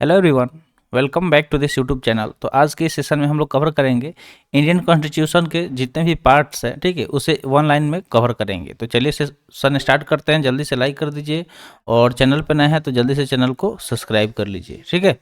Hello everyone, welcome back to this YouTube channel. तो आज के इस सेशन में हम लोग कवर करेंगे इंडियन कॉन्स्टिट्यूशन के जितने भी पार्ट्स हैं, ठीक है, उसे वन लाइन में कवर करेंगे। तो चलिए सेशन स्टार्ट करते हैं। जल्दी से लाइक कर दीजिए और चैनल पर नए हैं तो जल्दी से चैनल को सब्सक्राइब कर लीजिए, ठीक है।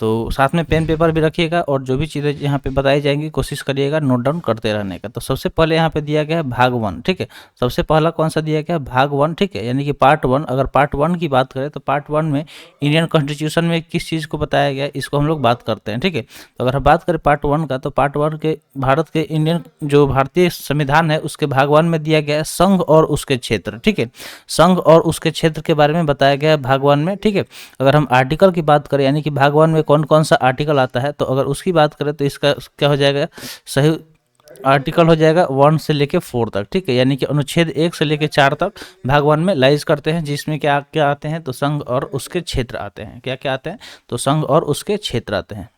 तो साथ में पेन पेपर भी रखिएगा और जो भी चीज़ें यहाँ पे बताई जाएंगी कोशिश करिएगा नोट डाउन करते रहने का। तो सबसे पहले यहाँ पे दिया गया है भाग 1, ठीक है। सबसे पहला कौन सा दिया गया है? भाग 1, ठीक है, यानी कि पार्ट 1। अगर पार्ट 1 की बात करें तो पार्ट 1 में इंडियन कॉन्स्टिट्यूशन में किस चीज़ को बताया गया है, इसको हम लोग बात करते हैं, ठीक है। तो अगर हम बात करें पार्ट 1 का, तो पार्ट 1 के भारत के इंडियन जो भारतीय संविधान है उसके भाग 1 में दिया गया है संघ और उसके क्षेत्र, ठीक है। संघ और उसके क्षेत्र के बारे में बताया गया है भाग 1 में, ठीक है। अगर हम आर्टिकल की बात करें, यानी कि भाग 1 में कौन कौन सा आर्टिकल आता है, तो अगर उसकी बात करें तो इसका क्या हो जाएगा? सही आर्टिकल हो जाएगा 1 से लेके 4 तक, ठीक है। यानी कि अनुच्छेद 1 से लेके 4 तक भाग 1 में लाइज करते हैं, जिसमें क्या क्या आते हैं? तो संघ और उसके क्षेत्र आते हैं। क्या क्या आते हैं? तो संघ और उसके क्षेत्र आते हैं।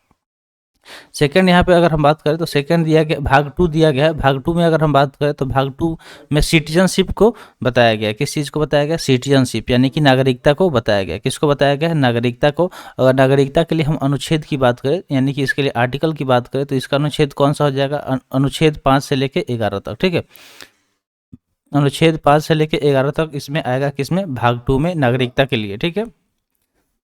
सेकंड यहाँ पे अगर हम बात करें तो सेकंड दिया गया भाग 2 दिया गया है। भाग 2 में अगर हम बात करें तो भाग 2 में सिटीजनशिप को बताया गया है। किस चीज़ को बताया गया? सिटीजनशिप, यानी कि नागरिकता को बताया गया। किसको बताया गया है? नागरिकता को। अगर नागरिकता के लिए हम अनुच्छेद की बात करें, यानी कि इसके लिए आर्टिकल की बात करें, तो इसका अनुच्छेद कौन सा हो जाएगा? अनुच्छेद 5 से लेके 11 तक, ठीक है। अनुच्छेद 5 से लेके 11 तक इसमें आएगा, किसमें? भाग 2 में, नागरिकता के लिए, ठीक है।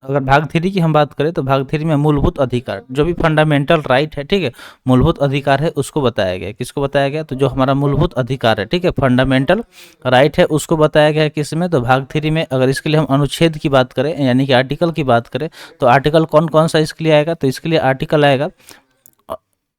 अगर भाग 3 की हम बात करें तो भाग 3 में मूलभूत अधिकार, जो भी फंडामेंटल राइट है, ठीक है, मूलभूत अधिकार है, उसको बताया गया। किसको बताया गया? तो जो हमारा मूलभूत अधिकार है, ठीक है, फंडामेंटल राइट है, उसको बताया गया है। किसमें? तो भाग 3 में। अगर इसके लिए हम अनुच्छेद की बात करें, यानी कि आर्टिकल की बात करें, तो आर्टिकल कौन कौन सा इसके लिए आएगा? तो इसके लिए आर्टिकल आएगा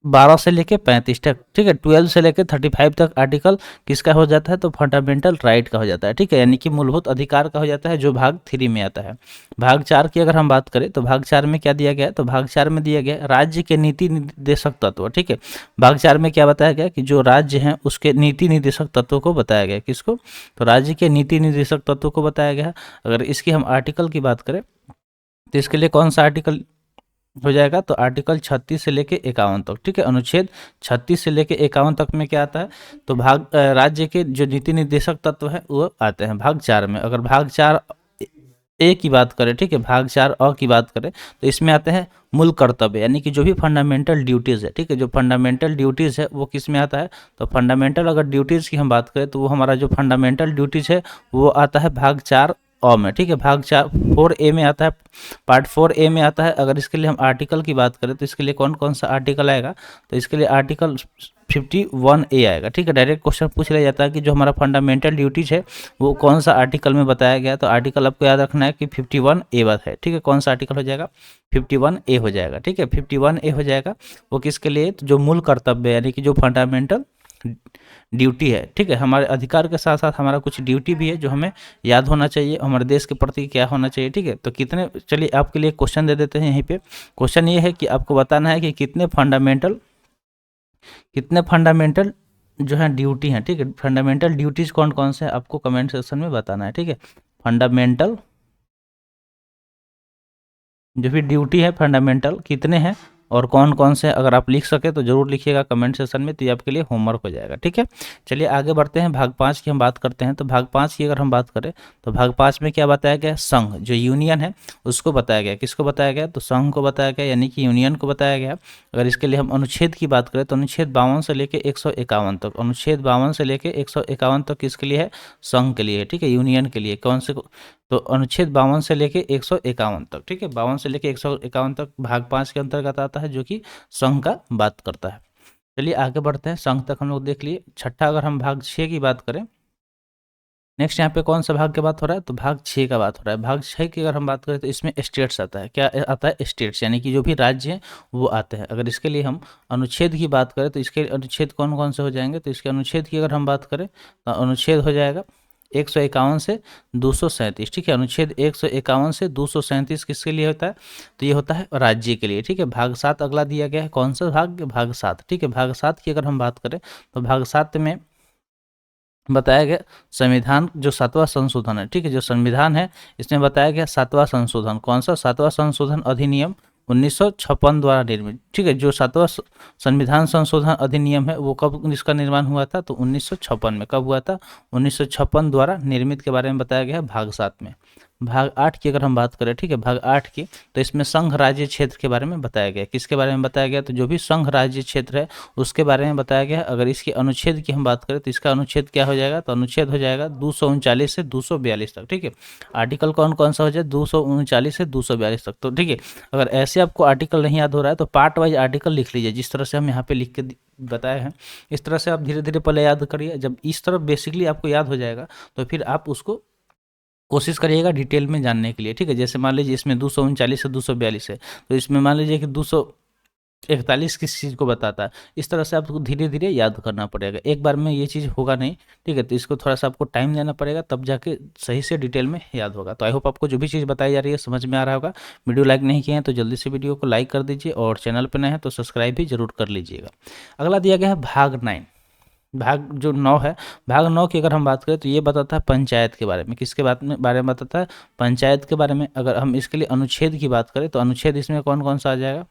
12 से लेके 35 तक, ठीक है। 12 से लेके 35 तक आर्टिकल किसका हो जाता है? तो फंडामेंटल राइट का हो जाता है, ठीक है, यानी कि मूलभूत अधिकार का हो जाता है, जो भाग 3 में आता है। भाग 4 की अगर हम बात करें तो भाग 4 में क्या दिया गया है? तो भाग 4 में दिया गया है राज्य के नीति निर्देशक तत्व, ठीक है। भाग 4 में क्या बताया गया कि जो राज्य हैं उसके नीति निर्देशक तत्वों को बताया गया। किसको? तो राज्य के नीति निर्देशक तत्वों को बताया गया है। अगर इसकी हम आर्टिकल की बात करें तो इसके लिए कौन सा आर्टिकल हो जाएगा? तो आर्टिकल 36 से लेके 51 तक, ठीक है। अनुच्छेद 36 से लेके 51 तक में क्या आता है? तो भाग राज्य के जो नीति निर्देशक तत्व है वो आते हैं भाग 4 में। अगर भाग 4 ए की बात करें, ठीक है, भाग 4 अ की बात करें, तो इसमें आते हैं मूल कर्तव्य, यानी कि जो भी फंडामेंटल ड्यूटीज़ है, ठीक है, जो फंडामेंटल ड्यूटीज़ है वो किस में आता है? तो फंडामेंटल अगर ड्यूटीज़ की हम बात करें तो वो हमारा जो फंडामेंटल ड्यूटीज़ है वो आता है भाग 4 अ में, ठीक है। भाग 4 4 ए में आता है, पार्ट 4 ए में आता है। अगर इसके लिए हम आर्टिकल की बात करें तो इसके लिए कौन कौन सा आर्टिकल आएगा? तो इसके लिए आर्टिकल 51 ए आएगा, ठीक है। डायरेक्ट क्वेश्चन पूछ लिया जाता है कि जो हमारा फंडामेंटल ड्यूटीज है वो कौन सा आर्टिकल में बताया गया। तो आर्टिकल आपको याद रखना है कि 51 ए बात है, ठीक है। कौन सा आर्टिकल हो जाएगा? 51 ए हो जाएगा, ठीक है। 51 ए हो जाएगा। वो किसके लिए? तो जो मूल कर्तव्य, यानी कि जो फंडामेंटल ड्यूटी है, ठीक है। हमारे अधिकार के साथ साथ हमारा कुछ ड्यूटी भी है जो हमें याद होना चाहिए, हमारे देश के प्रति क्या होना चाहिए, ठीक है। तो कितने, चलिए आपके लिए क्वेश्चन दे देते हैं यहीं पे। क्वेश्चन ये है कि आपको बताना है कि कितने फंडामेंटल जो है ड्यूटी हैं, ठीक है। फंडामेंटल ड्यूटीज कौन कौन से हैं आपको कमेंट सेक्शन में बताना है, ठीक है। फंडामेंटल जो भी ड्यूटी है फंडामेंटल कितने हैं और कौन कौन से, अगर आप लिख सके तो जरूर लिखिएगा कमेंट सेक्शन में, तो ये आपके लिए होमवर्क हो जाएगा, ठीक है। चलिए आगे बढ़ते हैं। भाग 5 की हम बात करते हैं। तो भाग 5 की अगर हम बात करें तो भाग 5 में क्या बताया गया? संघ, जो यूनियन है उसको बताया गया। किसको बताया गया? तो संघ को बताया गया, यानी कि यूनियन को बताया गया। अगर इसके लिए हम अनुच्छेद की बात करें तो अनुच्छेद 52 से लेकर 151 तक, अनुच्छेद 52 से लेकर 151 तक किसके लिए है? संघ के लिए, ठीक है, यूनियन के लिए। कौन से? तो अनुच्छेद 52 से लेके 151 तक, ठीक है, 52 से लेके 151 तक भाग 5 के अंतर्गत आता है, जो कि संघ का बात करता है। चलिए आगे बढ़ते हैं। संघ तक हम लोग देख लिए। छठा अगर हम भाग 6 की बात करें, नेक्स्ट यहाँ पे कौन सा भाग की बात हो रहा है? तो भाग 6 का बात हो रहा है। भाग 6 की अगर हम बात करें तो इसमें स्टेट्स आता है। क्या आता है? स्टेट्स, यानी कि जो भी राज्य हैं वो आते हैं। अगर इसके लिए हम अनुच्छेद की बात करें तो इसके अनुच्छेद कौन कौन से हो जाएंगे? तो इसके अनुच्छेद की अगर हम बात करें तो अनुच्छेद हो जाएगा 151 से 237, ठीक है। अनुच्छेद 151 से 237 किसके लिए होता है? तो ये होता है राज्य के लिए, ठीक है। भाग 7 अगला दिया गया है। कौन सा भाग? भाग 7, ठीक है। भाग 7 की अगर हम बात करें तो भाग 7 में बताया गया संविधान, जो 7वां संशोधन है, ठीक है, जो संविधान है इसमें बताया गया 7वां संशोधन। कौन सा? 7वां संशोधन अधिनियम 1956 द्वारा निर्मित, ठीक है। जो 7वां संविधान संशोधन अधिनियम है वो कब इसका निर्माण हुआ था? तो 1956 में। कब हुआ था? 1956 द्वारा निर्मित के बारे में बताया गया है भाग 7 में। भाग 8 की अगर हम बात करें, ठीक है, भाग 8 की, तो इसमें संघ राज्य क्षेत्र के बारे में बताया गया। किसके बारे में बताया गया? तो जो भी संघ राज्य क्षेत्र है उसके बारे में बताया गया। अगर इसके अनुच्छेद की हम बात करें तो इसका अनुच्छेद क्या हो जाएगा? तो अनुच्छेद हो जाएगा 239 से 242 तक, ठीक है। आर्टिकल कौन कौन सा हो जाए? 239 से 242 तक, तो ठीक है। अगर ऐसे आपको आर्टिकल नहीं याद हो रहा है तो पार्ट वाइज आर्टिकल लिख लीजिए, जिस तरह से हम यहाँ पे लिख के बताए हैं इस तरह से आप धीरे धीरे पहले याद करिए। जब इस तरह बेसिकली आपको याद हो जाएगा तो फिर आप उसको कोशिश करिएगा डिटेल में जानने के लिए, ठीक है। जैसे मान लीजिए इसमें 239 से 242 है, तो इसमें मान लीजिए कि 241 किस चीज़ को बताता है। इस तरह से आपको धीरे धीरे याद करना पड़ेगा, एक बार में ये चीज़ होगा नहीं, ठीक है। तो इसको थोड़ा सा आपको टाइम देना पड़ेगा, तब जाके सही से डिटेल में याद होगा। तो आई होप आपको जो भी चीज़ बताई जा रही है समझ में आ रहा होगा। वीडियो लाइक नहीं किए हैं तो जल्दी से वीडियो को लाइक कर दीजिए, और चैनल पर नए हैं तो सब्सक्राइब भी जरूर कर लीजिएगा। अगला दिया गया है भाग 9, भाग जो 9 है, भाग 9 की अगर हम बात करें तो ये बताता है पंचायत के बारे में। किसके बारे में बताता है? पंचायत के बारे में। अगर हम इसके लिए अनुच्छेद की बात करें तो अनुच्छेद इसमें कौन कौन सा आ जाएगा?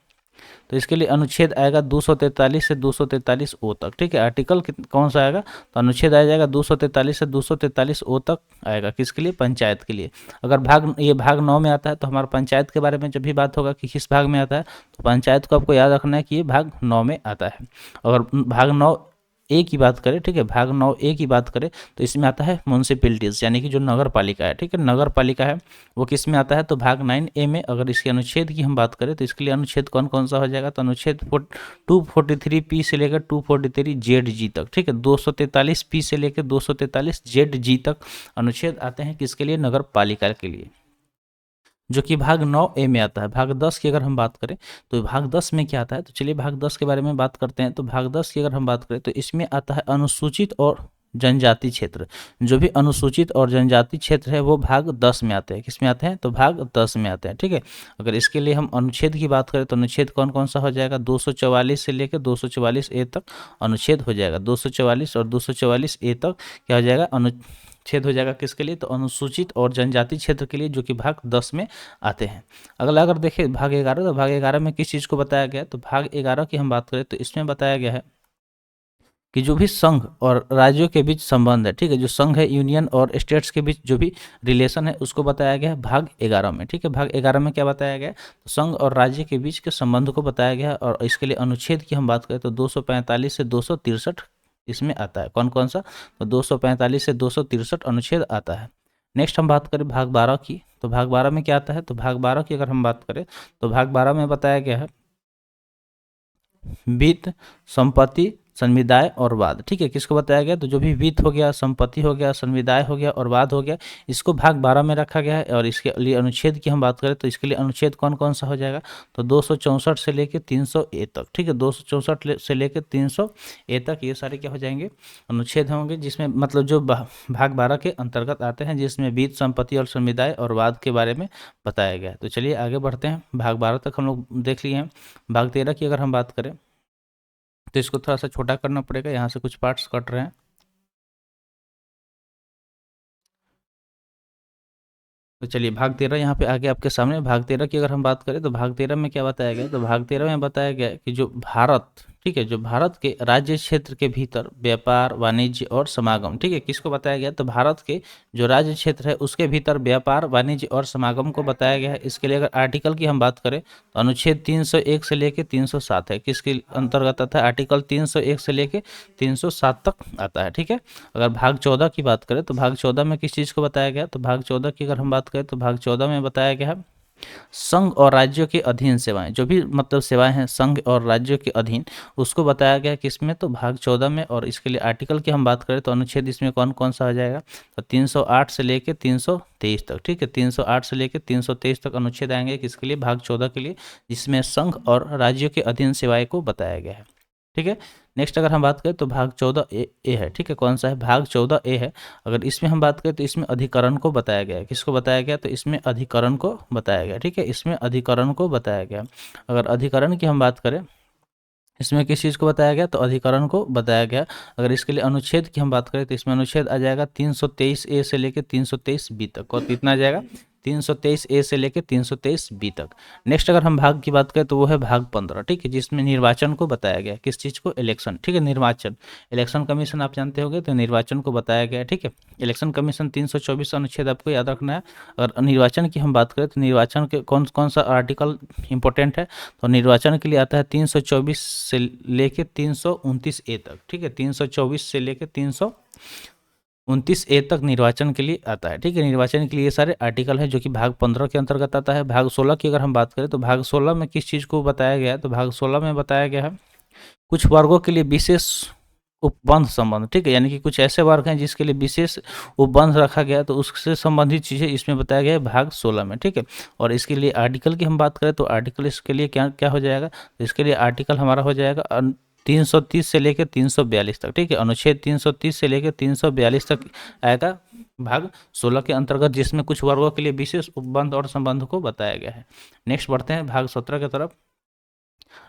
तो इसके लिए अनुच्छेद आएगा 243 से 243 ओ तक, ठीक है। आर्टिकल कौन सा आएगा? तो अनुच्छेद आ जाएगा 243 से 243 ओ तक आएगा। किसके लिए? पंचायत के लिए। अगर ये भाग 9 में आता है तो हमारा पंचायत के बारे में जब भी बात होगा कि किस भाग में आता है, तो पंचायत को आपको याद रखना है कि ये भाग 9 में आता है। अगर भाग 9 ए की बात करें, ठीक है, भाग 9 ए की बात करें तो इसमें आता है म्यूनसिपैलिटीज़, यानी कि जो नगर पालिका है, ठीक है, नगर पालिका है वो किस में आता है? तो भाग 9 ए में। अगर इसके अनुच्छेद की हम बात करें तो इसके लिए अनुच्छेद कौन कौन सा हो जाएगा? तो अनुच्छेद 243 पी से लेकर 243 जेड जी तक, ठीक है, 243 पी से लेकर 243 जेड जी तक अनुच्छेद आते हैं। किसके लिए? नगर पालिका के लिए, जो कि भाग 9 ए में आता है। भाग 10 की अगर हम बात करें तो भाग 10 में क्या आता है? तो चलिए भाग 10 के बारे में बात करते हैं। तो भाग 10 की अगर हम बात करें तो इसमें आता है अनुसूचित और जनजाति क्षेत्र। जो भी अनुसूचित और जनजाति क्षेत्र है वो भाग 10 में आते हैं। किस में आते हैं? तो भाग 10 में आते हैं, ठीक है। अगर इसके लिए हम अनुच्छेद की बात करें तो अनुच्छेद कौन कौन सा हो जाएगा? 244 से लेकर 244 ए तक अनुच्छेद हो जाएगा। 244 और 244 ए तक क्या हो जाएगा? छेद हो जाएगा। किसके लिए? तो अनुसूचित और जनजाति क्षेत्र के लिए, जो कि भाग 10 में आते हैं। अगला अगर देखें भाग 11, तो भाग 11 में किस चीज़ को बताया गया है? तो भाग 11 की हम बात करें तो इसमें बताया गया है कि जो भी संघ और राज्यों के बीच संबंध है, ठीक है, जो संघ है, यूनियन और स्टेट्स के बीच जो भी रिलेशन है उसको बताया गया है भाग 11 में, ठीक है। भाग 11 में क्या बताया गया है? तो संघ और राज्य के बीच के संबंध को बताया गया है। और इसके लिए अनुच्छेद की हम बात करें तो 245 से 263 इसमें आता है। कौन कौन सा? तो 245 से 263 अनुच्छेद आता है। नेक्स्ट हम बात करें भाग 12 की, तो भाग 12 में क्या आता है? तो भाग 12 की अगर हम बात करें तो भाग 12 में बताया गया है वित्त, संपत्ति, संविदाय और वाद, ठीक है। किसको बताया गया? तो जो भी वित्त हो गया, संपत्ति हो गया, संविदाय हो गया और वाद हो गया, इसको भाग 12 में रखा गया है। और इसके लिए अनुच्छेद की हम बात करें तो इसके लिए अनुच्छेद कौन कौन सा हो जाएगा? तो 264 से लेकर 300 ए तक, ठीक है, 264 से लेकर 300 ए तक ये सारे क्या हो जाएंगे? अनुच्छेद होंगे, जिसमें मतलब जो भाग 12 के अंतर्गत आते हैं, जिसमें वित्त, संपत्ति और संविदाय और वाद के बारे में बताया गया है। तो चलिए आगे बढ़ते हैं। भाग 12 तक हम लोग देख लिए हैं। भाग 13 की अगर हम बात करें तो इसको थोड़ा सा छोटा करना पड़ेगा, यहाँ से कुछ पार्ट्स कट रहे हैं। तो चलिए भाग 13 यहाँ पे आगे आपके सामने। भाग 13 की अगर हम बात करें तो भाग 13 में क्या बताया गया? तो भाग 13 में बताया गया कि जो भारत, ठीक है, जो भारत के राज्य क्षेत्र के भीतर व्यापार, वाणिज्य और समागम, ठीक है, किसको बताया गया? तो भारत के जो राज्य क्षेत्र है उसके भीतर व्यापार, वाणिज्य और समागम को बताया गया है। इसके लिए अगर आर्टिकल की हम बात करें तो अनुच्छेद 301 से लेकर 307 है। किसके अंतर्गत आता है? आर्टिकल 301 से लेकर 307 तक आता है, ठीक है। अगर भाग 14 की बात करें तो भाग 14 में किस चीज़ को बताया गया? तो भाग 14 की अगर हम बात करें तो भाग 14 में बताया गया है संघ और राज्यों के अधीन सेवाएं, जो भी मतलब सेवाएं हैं संघ और राज्यों के अधीन, उसको बताया गया किसमें? तो भाग 14 में। और इसके लिए आर्टिकल की हम बात करें तो अनुच्छेद इसमें कौन कौन सा हो जाएगा? तो 308 से लेकर 323 तक, ठीक है, 308 से लेकर 323 तक अनुच्छेद आएंगे। किसके लिए? भाग 14 के लिए, जिसमें संघ और राज्यों के अधीन सेवाएं को बताया गया है, ठीक है। नेक्स्ट अगर हम बात करें तो भाग 14 ए है, ठीक है। कौन सा है? भाग 14 ए है। अगर इसमें हम बात करें तो इसमें अधिकरण को बताया गया है। किसको बताया गया? तो इसमें अधिकरण को बताया गया, ठीक है, इसमें अधिकरण को बताया गया। अगर अधिकरण की हम बात करें इसमें किस चीज़ को बताया गया? तो अधिकरण को बताया गया। अगर इसके लिए अनुच्छेद की हम बात करें तो इसमें अनुच्छेद आ जाएगा 323 ए से लेकर 323 बी तक। और कितना आ जाएगा? 323A से लेके 323B तक। नेक्स्ट अगर हम भाग की बात करें तो वो है भाग 15, ठीक है, जिसमें निर्वाचन को बताया गया है। किस चीज़ को? इलेक्शन, ठीक है, निर्वाचन। इलेक्शन कमीशन आप जानते होंगे, तो निर्वाचन को बताया गया है, ठीक है। इलेक्शन कमीशन 324 अनुच्छेद आपको याद रखना है। अगर निर्वाचन की हम बात करें तो निर्वाचन के कौन कौन सा आर्टिकल इंपॉर्टेंट है, तो निर्वाचन के लिए आता है 324 से लेके 329A तक, ठीक है, 324 से लेके 329A तक निर्वाचन के लिए आता है, ठीक है। निर्वाचन के लिए ये सारे आर्टिकल है जो कि भाग 15 के अंतर्गत आता है। भाग 16 की अगर हम बात करें तो भाग 16 में किस चीज़ को बताया गया है, तो भाग 16 में बताया गया है कुछ वर्गों के लिए विशेष उपबंध संबंध, ठीक है, यानी कि कुछ ऐसे वर्ग हैं जिसके लिए विशेष उपबंध रखा गया, तो उससे संबंधित चीज़ें इसमें बताया गया है भाग 16 में, ठीक है। और इसके लिए आर्टिकल की हम बात करें तो आर्टिकल इसके लिए क्या क्या हो जाएगा, तो इसके लिए आर्टिकल हमारा हो जाएगा 330 से लेकर 342 तक, ठीक है, अनुच्छेद 330 से लेकर 342 तक आएगा भाग 16 के अंतर्गत, जिसमें कुछ वर्गों के लिए विशेष उपबंध और संबंध को बताया गया है। नेक्स्ट बढ़ते हैं भाग 17 की तरफ।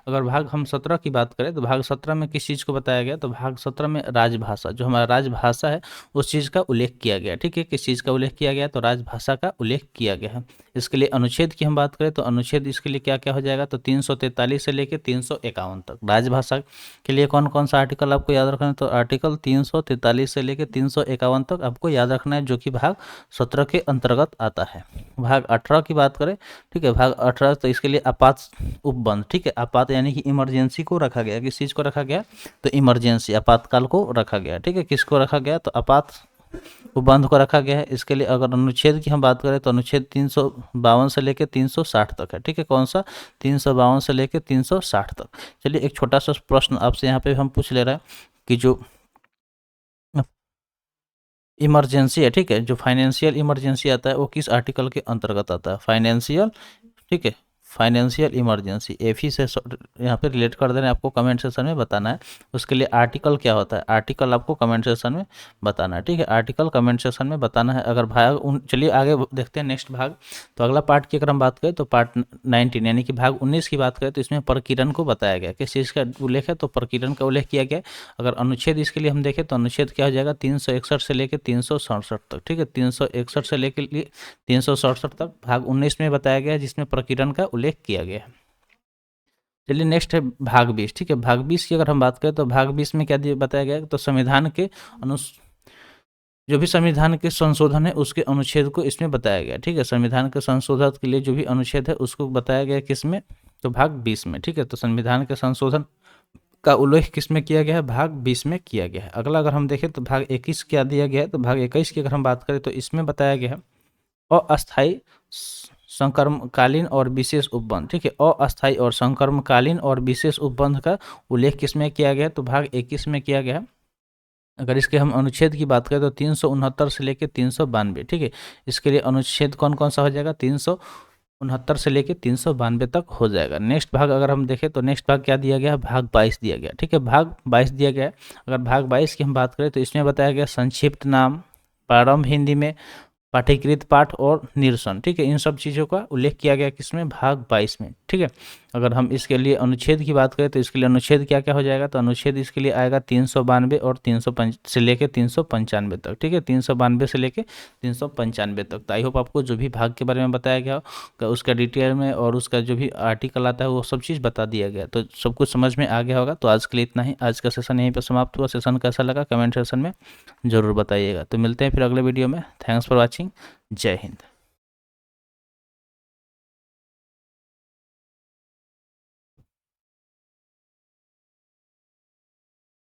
अगर भाग हम 17 की बात करें तो भाग 17 में किस चीज़ को बताया गया, तो भाग 17 में राजभाषा, जो हमारा राजभाषा है उस चीज़ का उल्लेख किया गया, ठीक है। किस चीज़ का उल्लेख किया गया, तो राजभाषा का उल्लेख किया गया है। इसके लिए अनुच्छेद की हम बात करें तो अनुच्छेद इसके लिए क्या क्या हो जाएगा, तो 343 से लेकर 351 तक। राजभाषा के लिए कौन कौन सा आर्टिकल आपको याद रखना है, तो आर्टिकल 343 से लेकर 351 तक आपको याद रखना है, जो कि भाग 17 के अंतर्गत आता है। भाग 18 की बात करें, ठीक है, भाग 18 तो इसके लिए आपात उपबंध, ठीक है, आपात यानी कि इमरजेंसी को रखा गया। किस चीज़ को रखा गया, तो इमरजेंसी, आपातकाल को रखा गया, ठीक है। किसको रखा गया, तो आपात उपबंध को रखा गया है। इसके लिए अगर अनुच्छेद की हम बात करें तो अनुच्छेद 352 से लेकर 360 तक है, ठीक है। कौन सा, 352 से लेकर 360 तक। चलिए एक छोटा सा प्रश्न आपसे यहाँ पे हम पूछ ले रहे हैं कि जो इमरजेंसी है, ठीक है, जो फाइनेंशियल इमरजेंसी आता है वो किस आर्टिकल के अंतर्गत आता है, फाइनेंशियल, ठीक है, फाइनेंशियल इमरजेंसी। एफी से यहाँ पे रिलेट कर देना है, आपको कमेंट सेक्शन में बताना है। उसके लिए आर्टिकल क्या होता है, आर्टिकल आपको कमेंट सेक्शन में बताना है, ठीक है, आर्टिकल कमेंट सेक्शन में बताना है। अगर भाग चलिए आगे देखते हैं नेक्स्ट भाग। तो अगला पार्ट की अगर हम बात करें तो पार्ट 19 यानी कि भाग 19 की बात करें तो इसमें प्रकीर्णन को बताया गया। किस चीज़ का उल्लेख है, तो प्रकीर्णन का उल्लेख किया गया। अगर अनुच्छेद इसके लिए हम देखें तो अनुच्छेद क्या हो जाएगा, 361 से लेकर 367 तक, ठीक है, 361 से लेकर 367 तक भाग 19 में बताया गया है, जिसमें प्रकीर्णन का उल्लेख किया गया है। चलिए नेक्स्ट है भाग 20, ठीक है। भाग 20 की अगर हम बात करें तो भाग 20 में क्या बताया गया है, तो संविधान के जो भी संविधान के संशोधन है उसके अनुच्छेद को इसमें बताया गया, ठीक है। संविधान के संशोधन के लिए जो भी अनुच्छेद है उसको बताया गया किसमें, तो भाग 20 में, ठीक है। तो संविधान के संशोधन का उल्लेख किसमें किया गया है, भाग 20 में किया गया है। अगला अगर हम देखें तो भाग 21 क्या दिया गया है, तो भाग 21 की अगर हम बात करें तो इसमें बताया गया है अस्थायी संक्रमणकालीन और विशेष उपबंध, ठीक है, अस्थायी और संक्रमणकालीन और विशेष उपबंध का उल्लेख किसमें किया गया है, तो भाग 21 में किया गया है। अगर इसके हम अनुच्छेद की बात करें तो 369 से लेकर 392, ठीक है। इसके लिए अनुच्छेद कौन कौन सा हो जाएगा, 369 से लेकर 392 तक हो जाएगा। नेक्स्ट भाग अगर हम देखें तो नेक्स्ट भाग क्या दिया गया, भाग 22 दिया गया, ठीक है, भाग 22 दिया गया है। अगर भाग 22 की हम बात करें तो इसमें बताया गया संक्षिप्त नाम, प्रारंभ हिंदी में, पाठीकृत पाठ और निरसन, ठीक है, इन सब चीज़ों का उल्लेख किया गया किसमें, भाग 22 में, ठीक है। अगर हम इसके लिए अनुच्छेद की बात करें तो इसके लिए अनुच्छेद क्या क्या हो जाएगा, तो अनुच्छेद इसके लिए आएगा 392 और 305 से लेकर 395 तक, ठीक है, 392 से लेकर 395 तक। तो आई होप आपको जो भी भाग के बारे में बताया गया हो उसका डिटेल में और उसका जो भी आर्टिकल आता है वो सब चीज़ बता दिया गया, तो सब कुछ समझ में आ गया होगा। तो आज के लिए इतना ही, आज का सेशन यहीं पर समाप्त हुआ। सेशन कैसा लगा कमेंट सेक्शन में ज़रूर बताइएगा। तो मिलते हैं फिर अगले वीडियो में। Thanks for watching. जय हिंद।